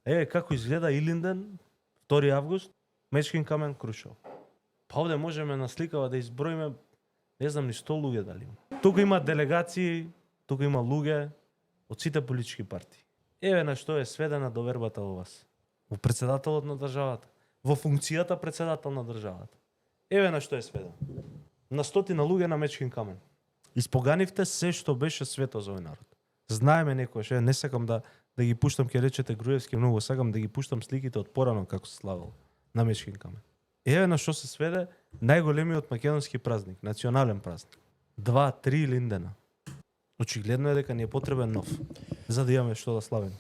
Како изгледа Илинден, 2 август, Мечкин камен, Крушево. Па овде можеме на сликава да изброиме, не знам ни 100 луѓе дали има. Тука има делегации, тука има луѓе од сите политички партии. Еве на што е сведена довербата во вас. Во председателот на државата, во функцијата председател на државата. Еве на што е сведено. На стотина луѓе на Мечкин камен. Испоганивте се што беше свето за овој народ. Знаеме некојаш, не сакам да ги пуштам, ке речете Груевски, многу сакам да ги пуштам сликите од порано како се славало на Мечкин камен. Еве на што се сведе најголемиот македонски празник, национален празник. 2-3 Илиндена. Очигледно е дека ни е потребен нов, за да имаме што да славиме.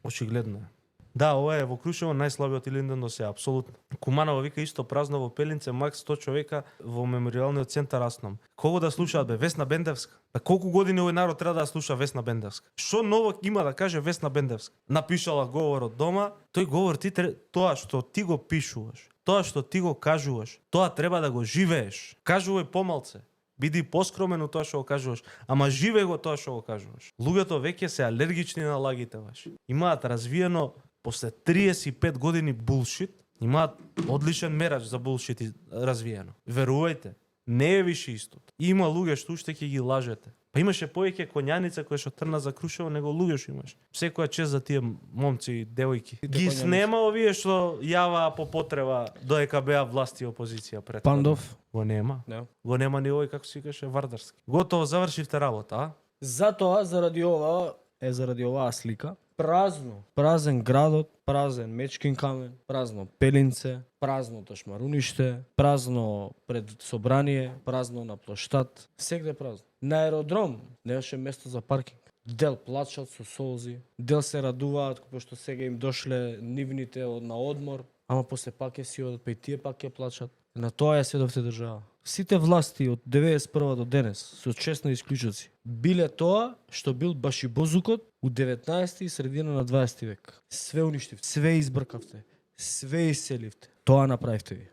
Очигледно е. Да, ова е во Крушево најслабиот Илинден до сега, апсолутно. Куманово вика исто празно, во Пелинце макс 100 човека во меморијалниот центар Асном. Кого да слушаат бе? Весна Бендевска. Па колку години овој народ треба да слуша Весна Бендевска? Што ново има да каже Весна Бендевска? Напишала говор од дома, тој говор тоа што ти го пишуваш, тоа што ти го кажуваш, тоа треба да го живееш. Кажувај помалце. Биди поскромен од тоа што го кажуваш, ама живеј го тоа што го кажуваш. Луѓето веќе се алергични на лагите ваши. Имаат развиено после 35 години булшит, имаат одличен мерач за булшит развиено. Верувајте, не е више истот. Има луѓе што уште ќе ги лажете. Па имаше повеќе конјаница кои што трна за Крушево него луѓе што имаш. Секоја чест за тие момци и девојки. Ги снема овие што јаваа по потреба додека беа власт и опозиција пред. Пандов го нема. Не. Го нема ни овој како се викаше Вардарски. Готово завршивте работа, а? Затоа заради оваа слика празно, празен градот, празен Мечкин камен, празно Пелинце, празно Ташмаруниште, празно пред собрание, празно на плоштад, сегде празно. На аеродром немаше место за паркинг. Дел плачат со солзи, дел се радуваат пошто сега им дошле нивните на одмор, ама после пак ќе си одат, па и тие пак ќе плачат. На тоа ја сведовте држава. Сите власти од 91 до денес, со честни исклучоци, биле тоа што бил башибозукот у 19 и средина на 20 век. Све уништивте, све избркавте, све иселивте. Тоа направивте ви.